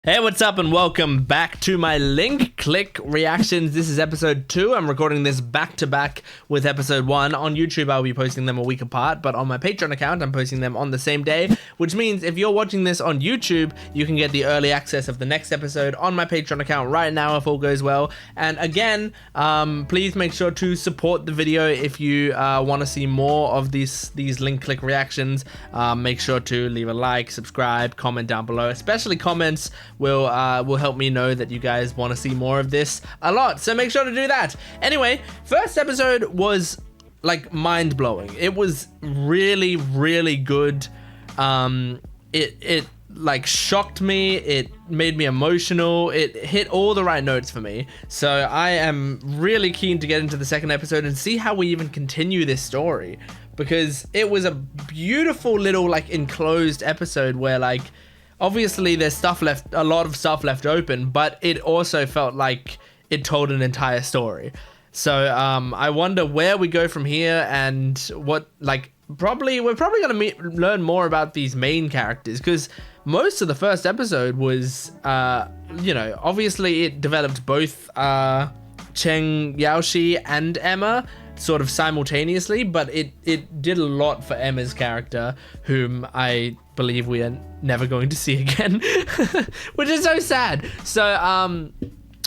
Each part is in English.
Hey, what's up and welcome back to my link click reactions. This is episode 2. I'm recording this back to back with episode 1. On YouTube, I'll be posting them a week apart, but on my Patreon account, I'm posting them on the same day, which means if you're watching this on YouTube, you can get the early access of the next episode on my Patreon account right now if all goes well. And again, please make sure to support the video if you want to see more of these link click reactions. Make sure to leave a like, subscribe, comment down below, especially comments will help me know that you guys want to see more of this a lot, so make sure to do that. Anyway, first episode was like mind-blowing. It was really good. It like shocked me, it made me emotional, it hit all the right notes for me, so I am really keen to get into the second episode and see how we even continue this story, because it was a beautiful little like enclosed episode where like obviously there's a lot of stuff left open, but it also felt like it told an entire story. So I wonder where we go from here and what, like, we're probably gonna learn more about these main characters, because most of the first episode was, you know, obviously it developed both Cheng, Xiaoshi, and Emma sort of simultaneously, but it did a lot for Emma's character, whom I believe we are never going to see again, which is so sad. So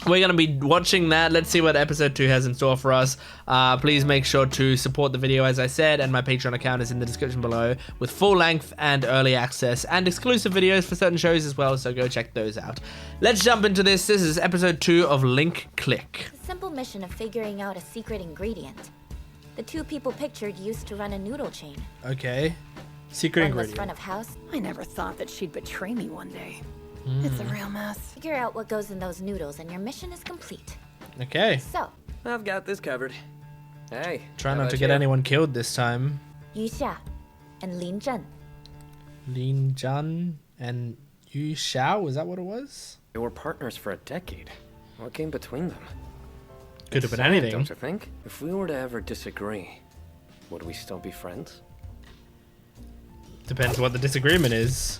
we're going to be watching that. Let's see what episode 2 has in store for us. Please make sure to support the video, as I said, and my Patreon account is in the description below with full length and early access and exclusive videos for certain shows as well, so go check those out. Let's jump into this. This is episode 2 of Link Click. The simple mission of figuring out a secret ingredient. The two people pictured used to run a noodle chain. Okay. Secret One was ingredient. front of house. I never thought that she'd betray me one day. It's a real mess. Figure out what goes in those noodles and your mission is complete. Okay. So, I've got this covered. Hey. Try how not to about get you? anyone killed this time. Yu Xia and Lin Zhen. Ling Qiao and Yu Xiao, is that what it was? They were partners for a decade. What came between them? Could have been Sad, anything. Don't you think? If we were to ever disagree, would we still be friends? Depends what the disagreement is.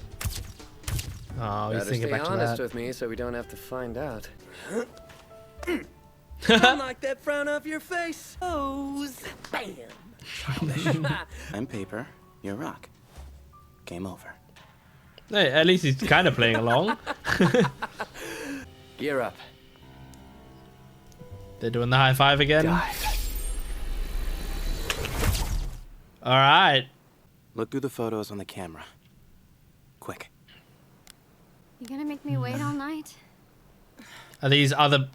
Oh, he's Better thinking stay back to honest that. with me so we don't have to find out. Don't like that frown off your face. Pose. Bam. I'm paper, you're rock. Game over. Hey, at least he's kind of playing along. Gear up. They're doing the high five again. Dive. All right. Look through the photos on the camera. Quick. You gonna make me wait all night? Are these other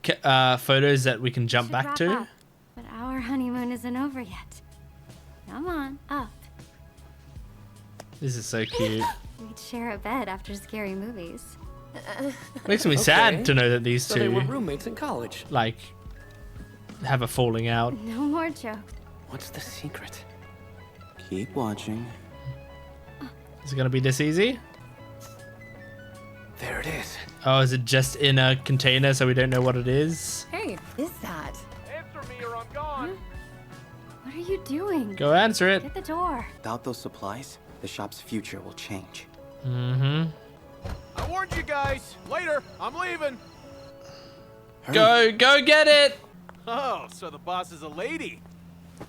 photos that we can jump Should back wrap to? up, but our honeymoon isn't over yet. Come on, up. This is so cute. We'd share a bed after scary movies. Makes me Okay. sad to know that these So they were two, roommates in college. like, have a falling out. No more jokes. What's the secret? Keep watching. Is it gonna be this easy? There it is. Oh, is it just in a container so we don't know what it is? Hey, is that? What are you doing? Go answer it. Get the door. Without those supplies, the shop's future will change. Mm-hmm. I warned you guys. Later. I'm leaving. Go get it. Oh, so the boss is a lady.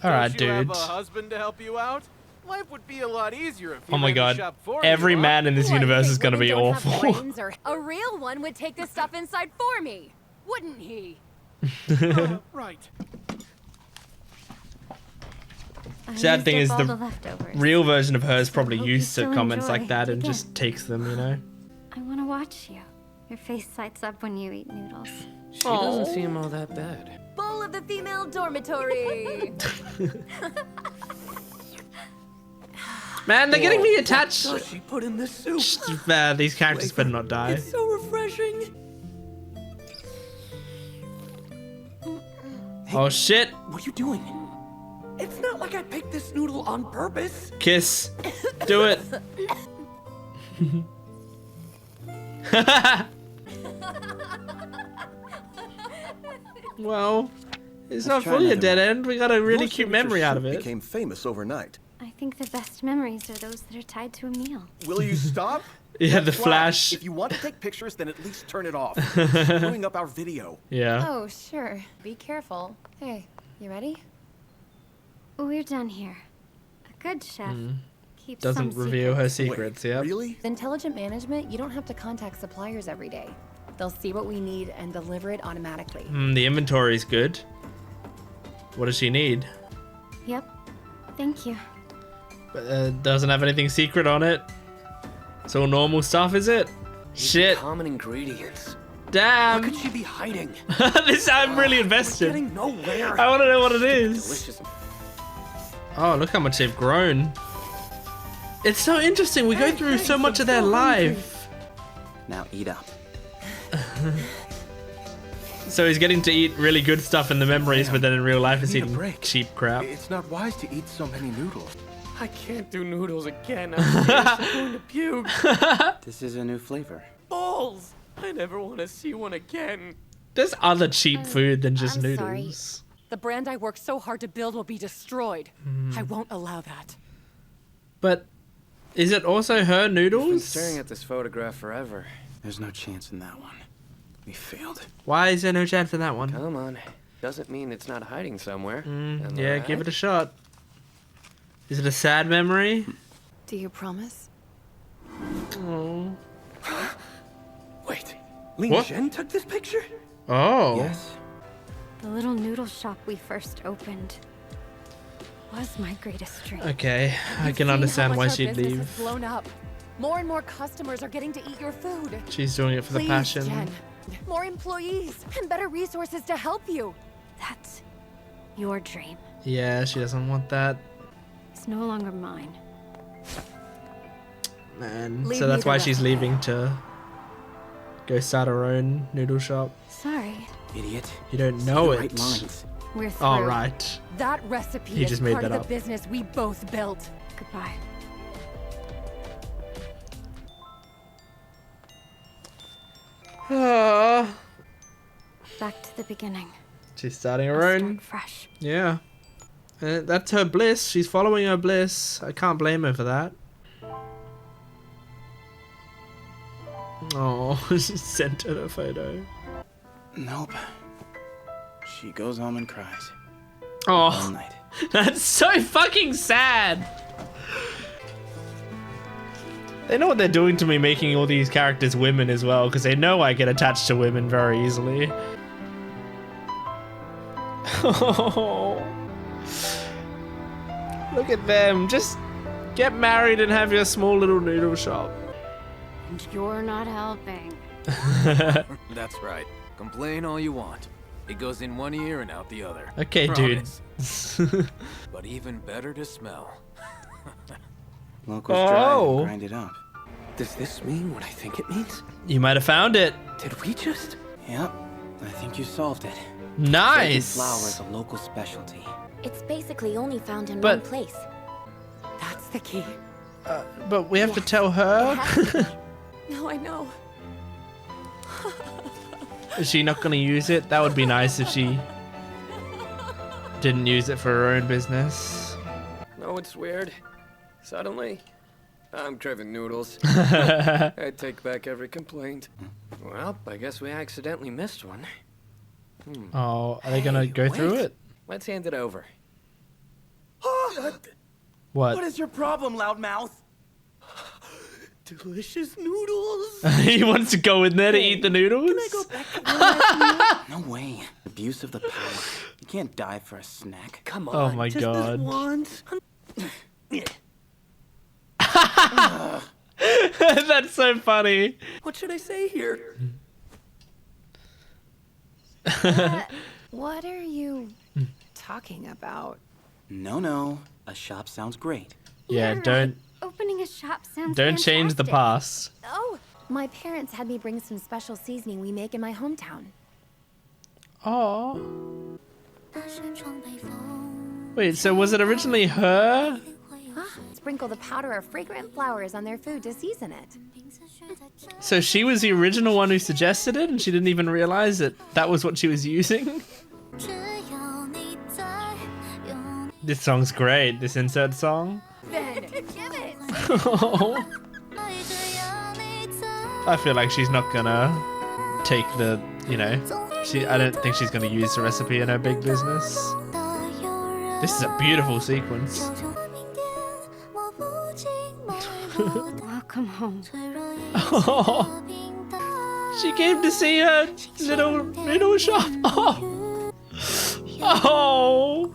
All right, Don't you have a dudes. husband to help you out? Life would be a lot easier if you Oh my ran the God. shop for Every you, huh? man in this universe is gonna be awful. A real one would take the stuff inside for me, wouldn't he? Right. I Sad used thing up is all the the leftovers. Real version of her is probably Hope you used to still comments enjoy like that it and again. just takes them, you know? I want to watch you. Your face lights up when you eat noodles. She doesn't seem all that bad. Bowl of the female dormitory. Man, they're getting me attached. What does she put in this soup? These characters better not die. It's so refreshing. Oh shit. What are you doing? It's not like I picked this noodle on purpose. Kiss. Do it. Well, it's not try fully a another dead one. end. We got a really Your cute signature memory out of soup it. Became famous overnight. I think the best memories are those that are tied to a meal. Will you stop? Yeah, the flash. If you want to take pictures, then at least turn it off. It's screwing up our video. Yeah. Oh, sure. Be careful. Hey, you ready? We're done here. A good chef keeps Doesn't some reveal her secrets. secrets, yeah. Really? With intelligent management, you don't have to contact suppliers every day. They'll see what we need and deliver it automatically. The inventory's good. What does she need? Yep. Thank you. But doesn't have anything secret on it. It's all normal stuff, is it? Shit. Common ingredients. What Damn. could she be hiding? I'm really We're invested. getting nowhere. I want to know what it is. Delicious. Oh, look how much they've grown. It's so interesting. We go through so much of their life. Now eat up. So he's getting to eat really good stuff in the memories, but then in real life he's Need a eating break. cheap crap. It's not wise to eat so many noodles. I can't do noodles again. I'm seriously going to puke. This is a new flavor. Balls! I never want to see one again. There's other cheap food than just I'm noodles. sorry. The brand I worked so hard to build will be destroyed. I won't allow that. But is it also her I've been noodles? staring at this photograph forever. There's no chance in that one. We failed. Why is there no chance in that one? Come on. Doesn't mean it's not hiding somewhere. Yeah, give it a shot. Is it a sad memory? Do you promise? Oh. Wait, Ling What? Qiao took this picture? Oh. Yes. The little noodle shop we first opened was my greatest dream. Okay, I You've can seen understand how why much our she'd business leave. has blown up. More and more customers are getting to eat your food. She's doing it for the Please, passion. Jen. More employees and better resources to help you. That's your dream. Yeah, she doesn't want that. It's no longer mine. Man. Leave So that's me why the she's rest. leaving to go start her own noodle shop. Sorry. Idiot. You don't Say know the it. right lines. We're through. Oh, right. That recipe He is just made part of that the up. business we both built. Goodbye. Ah. Back to the beginning. She's starting her I'll own. start fresh. Yeah. That's her bliss. She's following her bliss. I can't blame her for that. Oh, she sent her a photo. Nope. She goes home and cries all Oh, night. that's so fucking sad. They know what they're doing to me, making all these characters women as well, because they know I get attached to women very easily. Oh. Look at them. Just get married and have your small little noodle shop. And you're not helping. That's right. Complain all you want. It goes in one ear and out the other. Okay, Promise. dude. But even better to smell. Locals dry Oh. and grind it up. Does this mean what I think it means? You might have found it. Did we just? Yep. I think you solved it. Nice. Flour is a local specialty. It's basically only found in But- one place. That's the key. But we have to tell her. No, I know. Is she not going to use it? That would be nice if she didn't use it for her own business. No, it's weird. Suddenly, I'm craving noodles. I take back every complaint. Well, I guess we accidentally missed one. Oh, are they going to go through wait. it? Let's hand it over. What? What is your problem, loudmouth? Delicious noodles. He wants to go in there to eat the noodles? No way. Abuse of the power. You can't die for a snack. Come on. Oh my Just god. this once. That's so funny. What should I say here? What are you talking about? No. A shop sounds great. Yeah, You're don't right. Opening a shop sounds don't change the fantastic. past. Oh, my parents had me bring some special seasoning we make in my hometown. Oh. Wait, so was it originally her? Sprinkle the powder of fragrant flowers on their food to season it. So she was the original one who suggested it and she didn't even realize that that was what she was using? This song's great, this insert song. Then give it. Oh. I feel like she's not gonna take the, you know, I don't think she's gonna use the recipe in her big business. This is a beautiful sequence. Welcome home. Oh, she came to see her little noodle shop. Oh. Oh.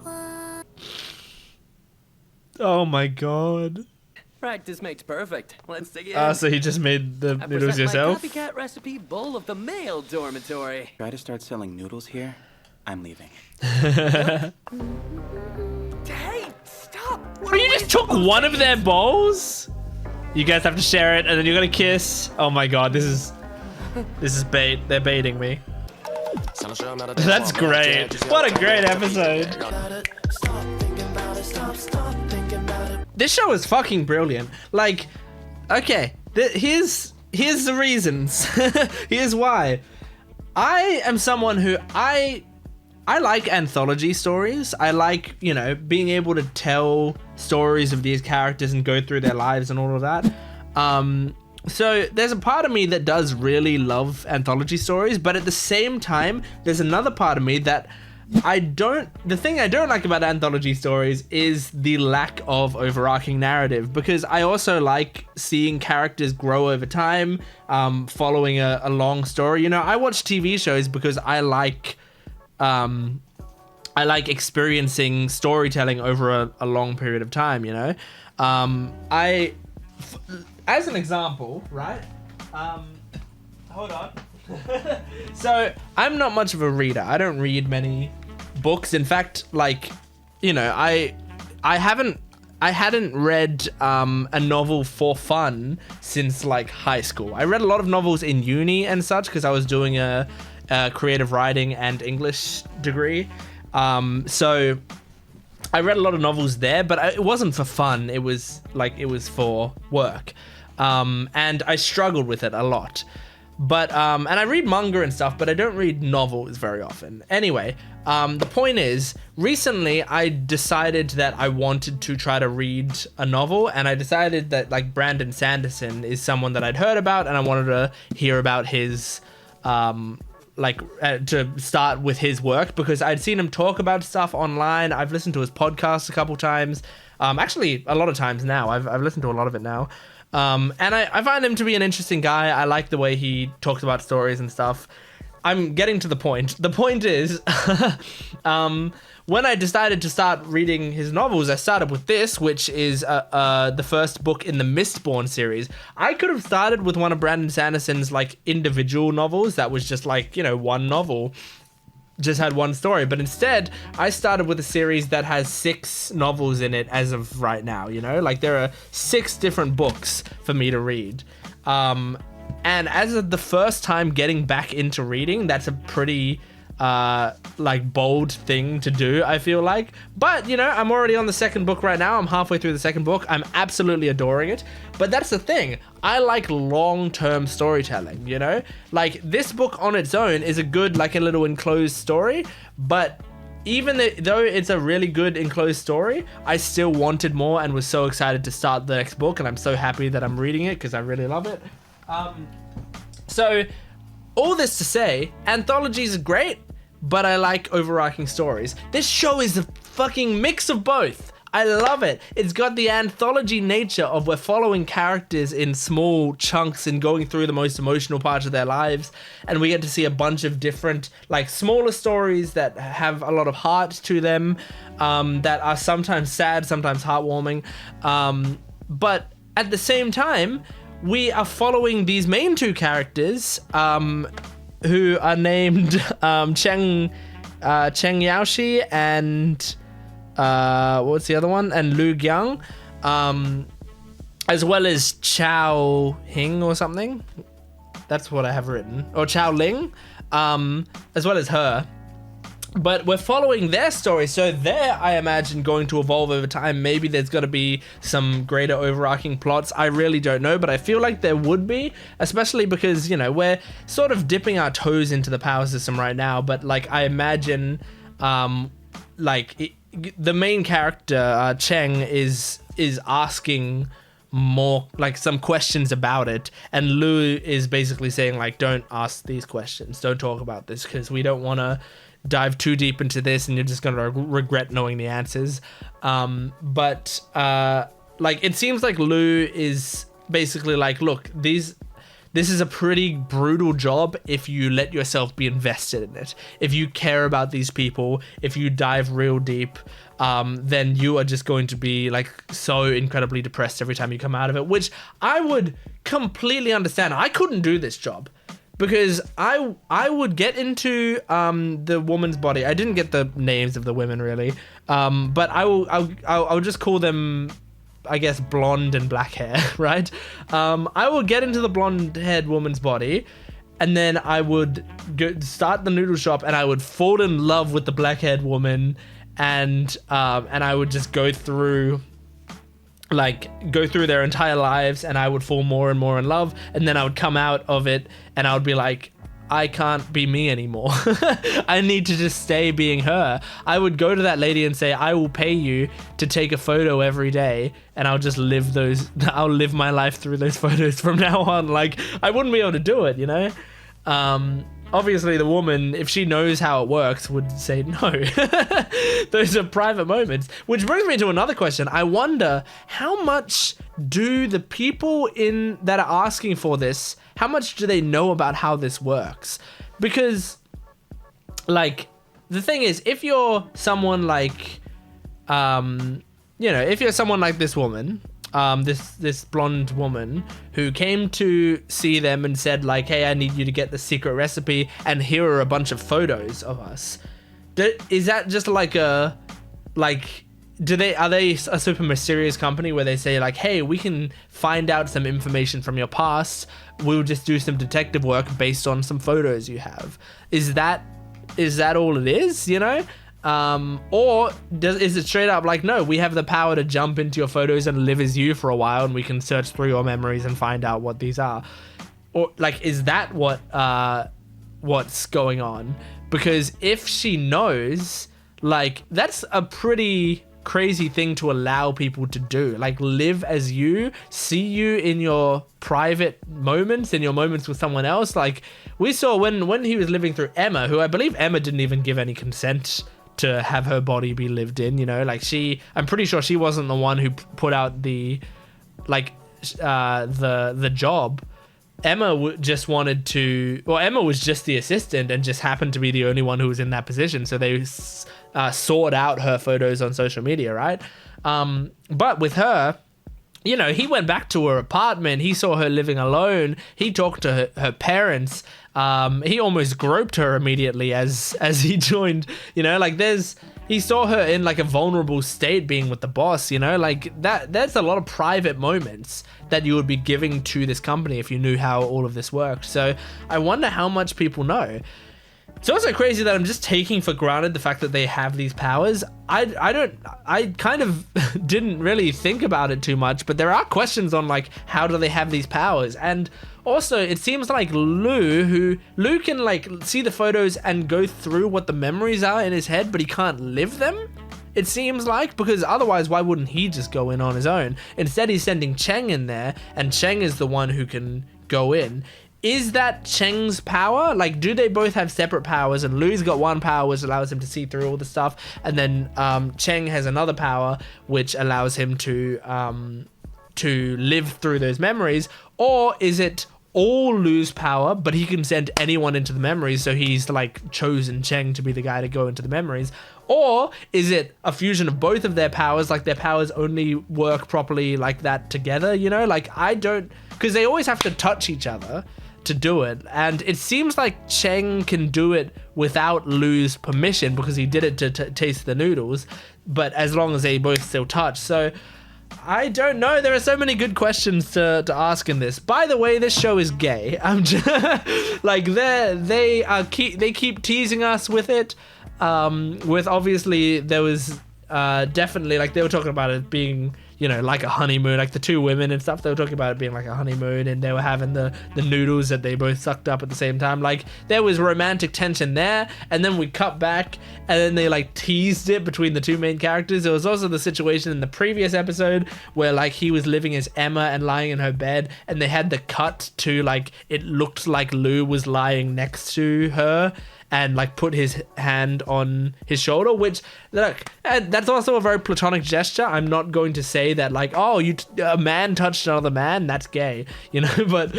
Oh my god. Practice makes perfect. Let's dig in. So he just made the I noodles present yourself? my copycat recipe bowl of the male dormitory. Try to start selling noodles here, I'm leaving. Hey, stop! Oh, you just took one of their bowls? You guys have to share it and then you're gonna kiss. Oh my god, this is bait. They're baiting me. That's great. What a great episode. This show is fucking brilliant. Like, okay, here's the reasons. Here's why. I am someone who I like anthology stories. I like, you know, being able to tell stories of these characters and go through their lives and all of that. So there's a part of me that does really love anthology stories, but at the same time, there's another part of me that the thing I don't like about anthology stories is the lack of overarching narrative, because I also like seeing characters grow over time, following a long story. You know, I watch TV shows because I like experiencing storytelling over a long period of time, you know? As an example, right? Hold on. So I'm not much of a reader. I don't read many books. In fact, like, you know, I hadn't read a novel for fun since like high school. I read a lot of novels in uni and such because I was doing a creative writing and English degree. So I read a lot of novels there, but it wasn't for fun. It was for work. And I struggled with it a lot. But, and I read manga and stuff, but I don't read novels very often. Anyway, the point is, recently I decided that I wanted to try to read a novel, and I decided that, like, Brandon Sanderson is someone that I'd heard about, and I wanted to hear about his, to start with his work, because I'd seen him talk about stuff online. I've listened to his podcast a couple times. Actually, a lot of times now. I've listened to a lot of it now. And I find him to be an interesting guy. I like the way he talks about stories and stuff. I'm getting to the point. The point is, when I decided to start reading his novels, I started with this, which is the first book in the Mistborn series. I could have started with one of Brandon Sanderson's like individual novels that was just like, you know, one novel. Just had one story, but instead I started with a series that has 6 novels in it as of right now, you know, like there are 6 different books for me to read. And as of the first time getting back into reading, that's a pretty bold thing to do, I feel like. But, you know, I'm already on the second book right now. I'm halfway through the second book. I'm absolutely adoring it. But that's the thing. I like long-term storytelling, you know? Like, this book on its own is a good, like, a little enclosed story. But even though it's a really good enclosed story, I still wanted more and was so excited to start the next book. And I'm so happy that I'm reading it because I really love it. So all this to say, anthologies are great, but I like overarching stories. This show is a fucking mix of both. I love it. It's got the anthology nature of we're following characters in small chunks and going through the most emotional parts of their lives. And we get to see a bunch of different, like, smaller stories that have a lot of heart to them, that are sometimes sad, sometimes heartwarming. But at the same time, we are following these main 2 characters, who are named Cheng Xiaoshi and what's the other one? And Lu Jiang, as well as Chao Hing or something. That's what I have written. Or Chao Ling, as well as her. But we're following their story, so they're, I imagine, going to evolve over time. Maybe there's got to be some greater overarching plots. I really don't know, but I feel like there would be, especially because, you know, we're sort of dipping our toes into the power system right now. But, like, I imagine, the main character, Cheng, is asking more, like, some questions about it, and Lu is basically saying, like, don't ask these questions, don't talk about this, because we don't want to dive too deep into this and you're just gonna regret knowing the answers. But like, it seems like Lu is basically like, look, this is a pretty brutal job if you let yourself be invested in it. If you care about these people, if you dive real deep, then you are just going to be like so incredibly depressed every time you come out of it, which I would completely understand. I couldn't do this job because I would get into the woman's body. I didn't get the names of the women really, but I'll just call them, I guess, blonde and black hair, right? I would get into the blonde-haired woman's body, and then I would start the noodle shop, and I would fall in love with the black-haired woman, and I would just go through their entire lives, and I would fall more and more in love, and then I would come out of it, and I would be like, I can't be me anymore. I need to just stay being her. I would go to that lady and say, I will pay you to take a photo every day, and I'll just I'll live my life through those photos from now on. Like, I wouldn't be able to do it, you know? Obviously the woman, if she knows how it works, would say no. Those are private moments. Which brings me to another question. I wonder, how much do the people that are asking for this, how much do they know about how this works? Because, like, the thing is, if you're someone like, if you're someone like this woman, this blonde woman who came to see them and said, like, hey, I need you to get the secret recipe, and here are a bunch of photos of us. Is that just like are they a super mysterious company where they say, like, hey, we can find out some information from your past, we'll just do some detective work based on some photos you have? Is that all it is, you know? Or is it straight up like, no, we have the power to jump into your photos and live as you for a while, and we can search through your memories and find out what these are? Or, like, is that what's going on? Because if she knows, like, that's a pretty crazy thing to allow people to do. Like, live as you, see you in your private moments, in your moments with someone else. Like, we saw when he was living through Emma, who I believe Emma didn't even give any consent to have her body be lived in, you know? Like, I'm pretty sure she wasn't the one who put out the job. Emma just wanted to, well, Emma was just the assistant and just happened to be the only one who was in that position, so they sought out her photos on social media, right? But with her, you know, he went back to her apartment, he saw her living alone, he talked to her parents, he almost groped her immediately as he joined, you know, like, he saw her in, like, a vulnerable state being with the boss, you know, like, that's a lot of private moments that you would be giving to this company if you knew how all of this worked. So I wonder how much people know. It's also crazy that I'm just taking for granted the fact that they have these powers. I kind of didn't really think about it too much, but there are questions on, like, how do they have these powers? And also, it seems like Lu can, like, see the photos and go through what the memories are in his head, but he can't live them, it seems like, because otherwise, why wouldn't he just go in on his own? Instead, he's sending Cheng in there, and Cheng is the one who can go in. Is that Cheng's power? Like, do they both have separate powers? And Lu's got one power which allows him to see through all the stuff, and then Cheng has another power which allows him to live through those memories? Or is it all Lu's power, but he can send anyone into the memories, so he's, like, chosen Cheng to be the guy to go into the memories? Or is it a fusion of both of their powers, like their powers only work properly like that together, you know? Like, I don't, because they always have to touch each other to do it, and it seems like Cheng can do it without Lu's permission because he did it to taste the noodles, but as long as they both still touch. So I don't know. There are so many good questions to ask in this. By the way, this show is gay. I'm just like, they keep teasing us with it. With, obviously, there was definitely, like, they were talking about it being, you know, like a honeymoon, like the two women and stuff. They were talking about it being like a honeymoon, and they were having the noodles that they both sucked up at the same time. Like, there was romantic tension there, and then we cut back, and then they like teased it between the two main characters. There was also the situation in the previous episode where like he was living as Emma and lying in her bed, and they had the cut to like it looked like Lu was lying next to her and like put his hand on his shoulder, which, look, that's also a very platonic gesture. I'm not going to say that like, oh, a man touched another man, that's gay, you know, but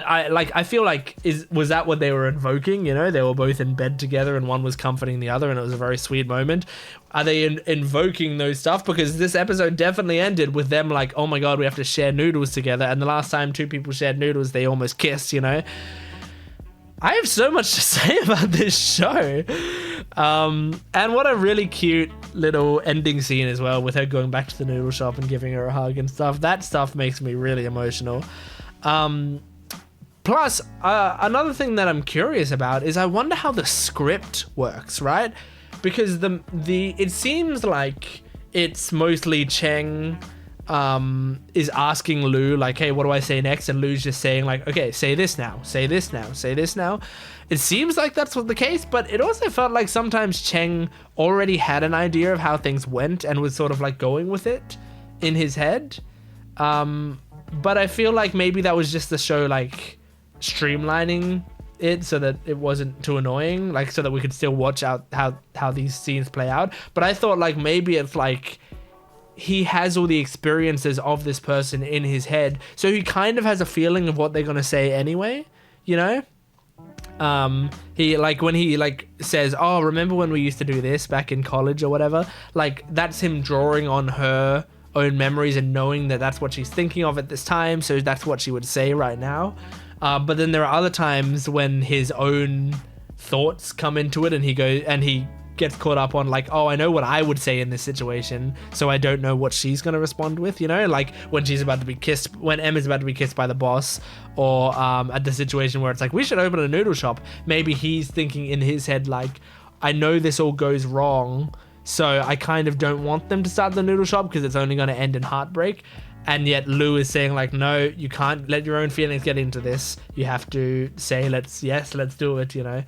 I feel like, was that what they were invoking? You know, they were both in bed together and one was comforting the other, and it was a very sweet moment. Are they invoking those stuff? Because this episode definitely ended with them like, oh my god, we have to share noodles together, and the last time two people shared noodles, they almost kissed, you know? I have so much to say about this show. And what a really cute little ending scene as well, with her going back to the noodle shop and giving her a hug and stuff. That stuff makes me really emotional. Plus, another thing that I'm curious about is I wonder how the script works, right? Because it seems like it's mostly Cheng is asking Lu like, hey, what do I say next? And Lu's just saying like, okay, say this now, say this now, say this now. It seems like that's what the case, but it also felt like sometimes Cheng already had an idea of how things went and was sort of like going with it in his head. But I feel like maybe that was just the show like streamlining it so that it wasn't too annoying, like so that we could still watch out how these scenes play out. But I thought like maybe it's like he has all the experiences of this person in his head, so he kind of has a feeling of what they're gonna say anyway, you know? He like when he like says, oh, remember when we used to do this back in college or whatever, like that's him drawing on her own memories and knowing that that's what she's thinking of at this time, so that's what she would say right now. But then there are other times when his own thoughts come into it, and he gets caught up on like, oh, I know what I would say in this situation, so I don't know what she's gonna respond with, you know, like when she's about to be kissed, when Emma's about to be kissed by the boss, or at the situation where it's like, we should open a noodle shop. Maybe he's thinking in his head like, I know this all goes wrong, so I kind of don't want them to start the noodle shop because it's only going to end in heartbreak. And yet Lu is saying like, no, you can't let your own feelings get into this. You have to say, let's do it, you know.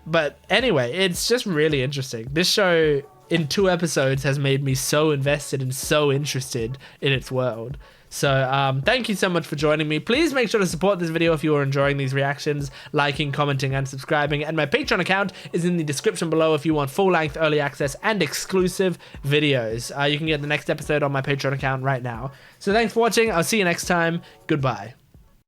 But anyway, it's just really interesting. This show in 2 episodes has made me so invested and so interested in its world. So thank you so much for joining me. Please make sure to support this video if you are enjoying these reactions, liking, commenting, and subscribing. And my Patreon account is in the description below if you want full-length early access and exclusive videos. You can get the next episode on my Patreon account right now. So thanks for watching. I'll see you next time. Goodbye.